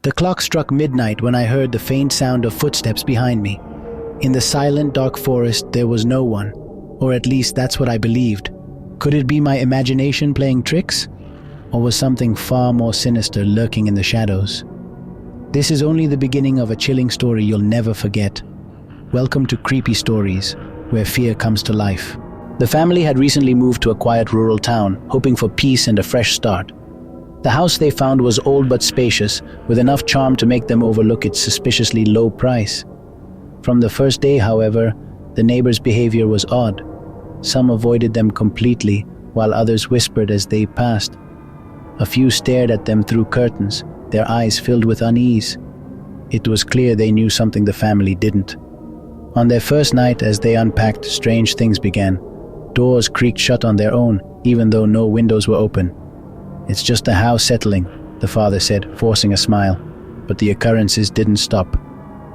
The clock struck midnight when I heard the faint sound of footsteps behind me. In the silent, dark forest, there was no one, or at least that's what I believed. Could it be my imagination playing tricks? Or was something far more sinister lurking in the shadows? This is only the beginning of a chilling story you'll never forget. Welcome to Creepy Stories, where fear comes to life. The family had recently moved to a quiet rural town, hoping for peace and a fresh start. The house they found was old but spacious, with enough charm to make them overlook its suspiciously low price. From the first day, however, the neighbors' behavior was odd. Some avoided them completely, while others whispered as they passed. A few stared at them through curtains, their eyes filled with unease. It was clear they knew something the family didn't. On their first night, as they unpacked, strange things began. Doors creaked shut on their own, even though no windows were open. "It's just the house settling," the father said, forcing a smile. But the occurrences didn't stop.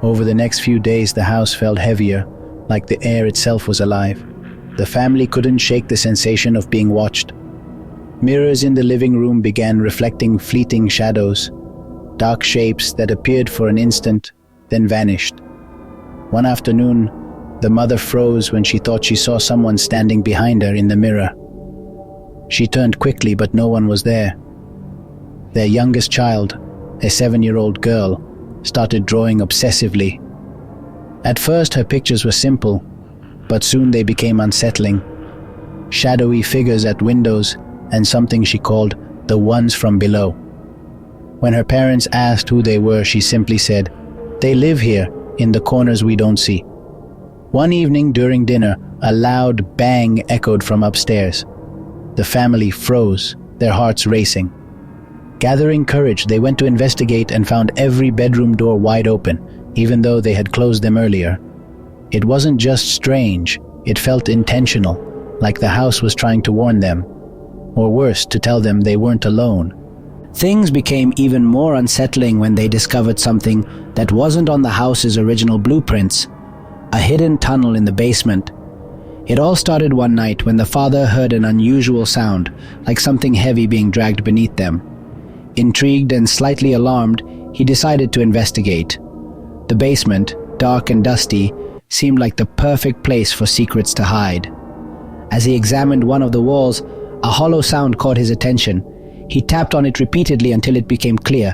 Over the next few days, the house felt heavier, like the air itself was alive. The family couldn't shake the sensation of being watched. Mirrors in the living room began reflecting fleeting shadows, dark shapes that appeared for an instant, then vanished. One afternoon, the mother froze when she thought she saw someone standing behind her in the mirror. She turned quickly, but no one was there. Their youngest child, a 7-year-old girl, started drawing obsessively. At first, her pictures were simple, but soon they became unsettling. Shadowy figures at windows and something she called the ones from below. When her parents asked who they were, she simply said, "They live here, in the corners we don't see." One evening during dinner, a loud bang echoed from upstairs. The family froze, their hearts racing. Gathering courage, they went to investigate and found every bedroom door wide open, even though they had closed them earlier. It wasn't just strange, it felt intentional, like the house was trying to warn them, or worse, to tell them they weren't alone. Things became even more unsettling when they discovered something that wasn't on the house's original blueprints: a hidden tunnel in the basement. It all started one night when the father heard an unusual sound, like something heavy being dragged beneath them. Intrigued and slightly alarmed, he decided to investigate. The basement, dark and dusty, seemed like the perfect place for secrets to hide. As he examined one of the walls, a hollow sound caught his attention. He tapped on it repeatedly until it became clear.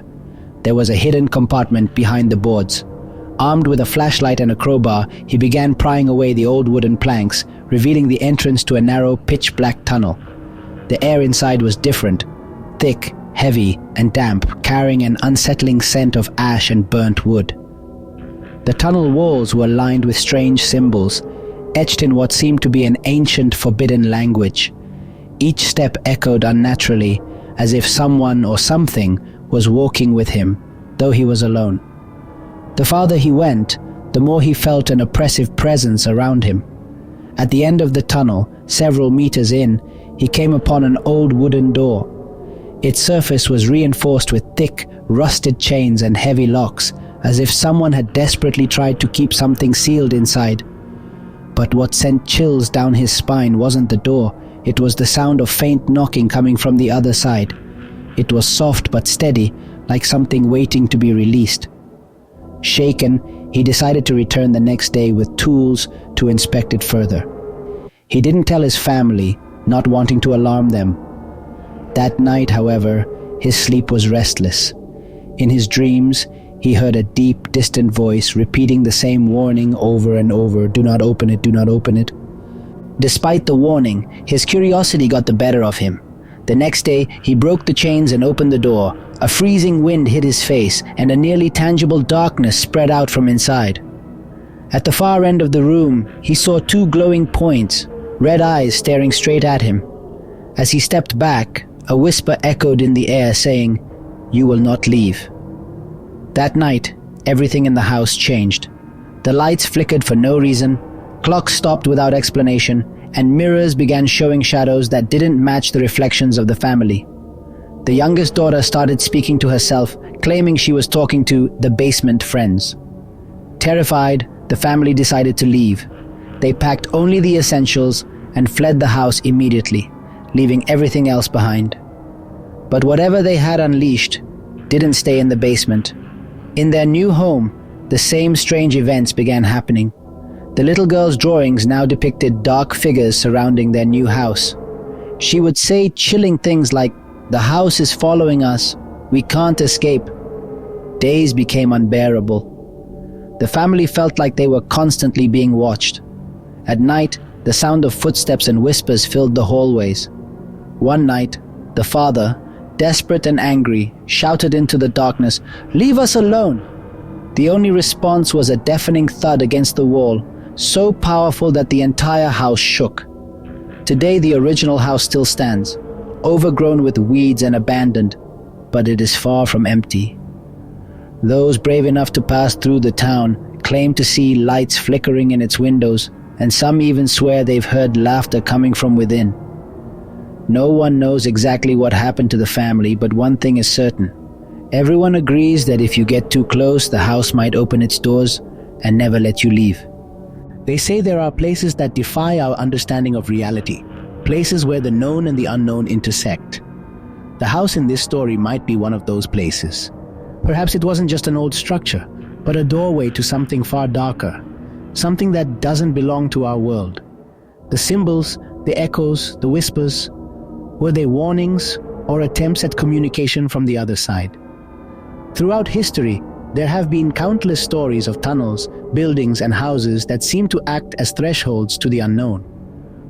There was a hidden compartment behind the boards. Armed with a flashlight and a crowbar, he began prying away the old wooden planks, revealing the entrance to a narrow, pitch-black tunnel. The air inside was different, thick, heavy, and damp, carrying an unsettling scent of ash and burnt wood. The tunnel walls were lined with strange symbols, etched in what seemed to be an ancient, forbidden language. Each step echoed unnaturally, as if someone or something was walking with him, though he was alone. The farther he went, the more he felt an oppressive presence around him. At the end of the tunnel, several meters in, he came upon an old wooden door. Its surface was reinforced with thick, rusted chains and heavy locks, as if someone had desperately tried to keep something sealed inside. But what sent chills down his spine wasn't the door, it was the sound of faint knocking coming from the other side. It was soft but steady, like something waiting to be released. Shaken, he decided to return the next day with tools to inspect it further. He didn't tell his family, not wanting to alarm them. That night, however, his sleep was restless. In his dreams, he heard a deep, distant voice repeating the same warning over and over: "Do not open it, do not open it." Despite the warning, his curiosity got the better of him. The next day, he broke the chains and opened the door. A freezing wind hit his face, and a nearly tangible darkness spread out from inside. At the far end of the room, he saw 2 glowing points, red eyes staring straight at him. As he stepped back, a whisper echoed in the air saying, "You will not leave." That night, everything in the house changed. The lights flickered for no reason, clocks stopped without explanation, and mirrors began showing shadows that didn't match the reflections of the family. The youngest daughter started speaking to herself, claiming she was talking to the basement friends. Terrified, the family decided to leave. They packed only the essentials and fled the house immediately, leaving everything else behind. But whatever they had unleashed didn't stay in the basement. In their new home, the same strange events began happening. The little girl's drawings now depicted dark figures surrounding their new house. She would say chilling things like, "The house is following us. We can't escape." Days became unbearable. The family felt like they were constantly being watched. At night, the sound of footsteps and whispers filled the hallways. One night, the father, desperate and angry, shouted into the darkness, "Leave us alone!" The only response was a deafening thud against the wall, so powerful that the entire house shook. Today, the original house still stands, overgrown with weeds and abandoned, but it is far from empty. Those brave enough to pass through the town claim to see lights flickering in its windows, and some even swear they've heard laughter coming from within. No one knows exactly what happened to the family, but one thing is certain. Everyone agrees that if you get too close, the house might open its doors and never let you leave. They say there are places that defy our understanding of reality, places where the known and the unknown intersect. The house in this story might be one of those places. Perhaps it wasn't just an old structure, but a doorway to something far darker, something that doesn't belong to our world. The symbols, the echoes, the whispers, were they warnings or attempts at communication from the other side? Throughout history, there have been countless stories of tunnels, buildings, and houses that seem to act as thresholds to the unknown.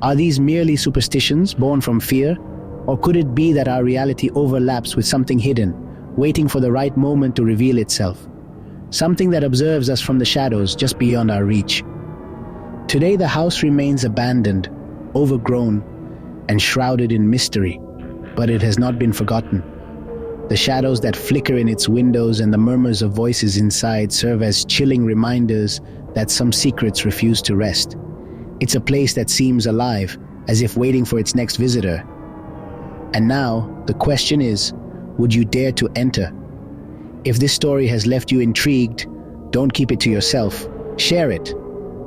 Are these merely superstitions born from fear, or could it be that our reality overlaps with something hidden, waiting for the right moment to reveal itself? Something that observes us from the shadows just beyond our reach. Today, the house remains abandoned, overgrown, and shrouded in mystery, but it has not been forgotten. The shadows that flicker in its windows and the murmurs of voices inside serve as chilling reminders that some secrets refuse to rest. It's a place that seems alive, as if waiting for its next visitor. And now, the question is, would you dare to enter? If this story has left you intrigued, don't keep it to yourself. Share it.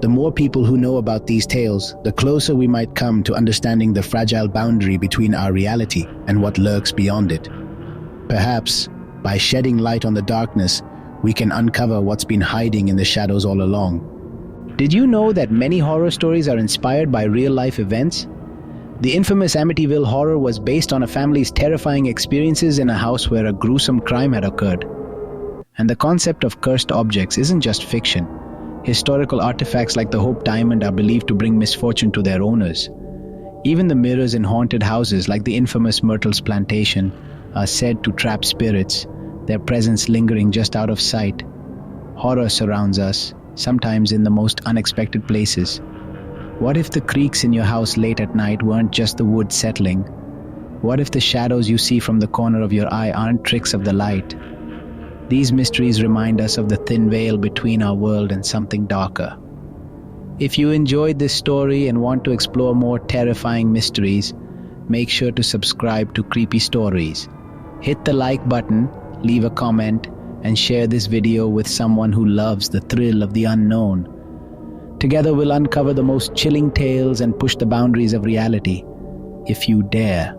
The more people who know about these tales, the closer we might come to understanding the fragile boundary between our reality and what lurks beyond it. Perhaps, by shedding light on the darkness, we can uncover what's been hiding in the shadows all along. Did you know that many horror stories are inspired by real-life events? The infamous Amityville horror was based on a family's terrifying experiences in a house where a gruesome crime had occurred. And the concept of cursed objects isn't just fiction. Historical artifacts like the Hope Diamond are believed to bring misfortune to their owners. Even the mirrors in haunted houses like the infamous Myrtle's Plantation are said to trap spirits, their presence lingering just out of sight. Horror surrounds us, sometimes in the most unexpected places. What if the creaks in your house late at night weren't just the wood settling? What if the shadows you see from the corner of your eye aren't tricks of the light? These mysteries remind us of the thin veil between our world and something darker. If you enjoyed this story and want to explore more terrifying mysteries, make sure to subscribe to Creepy Stories. Hit the like button, leave a comment, and share this video with someone who loves the thrill of the unknown. Together we'll uncover the most chilling tales and push the boundaries of reality, if you dare.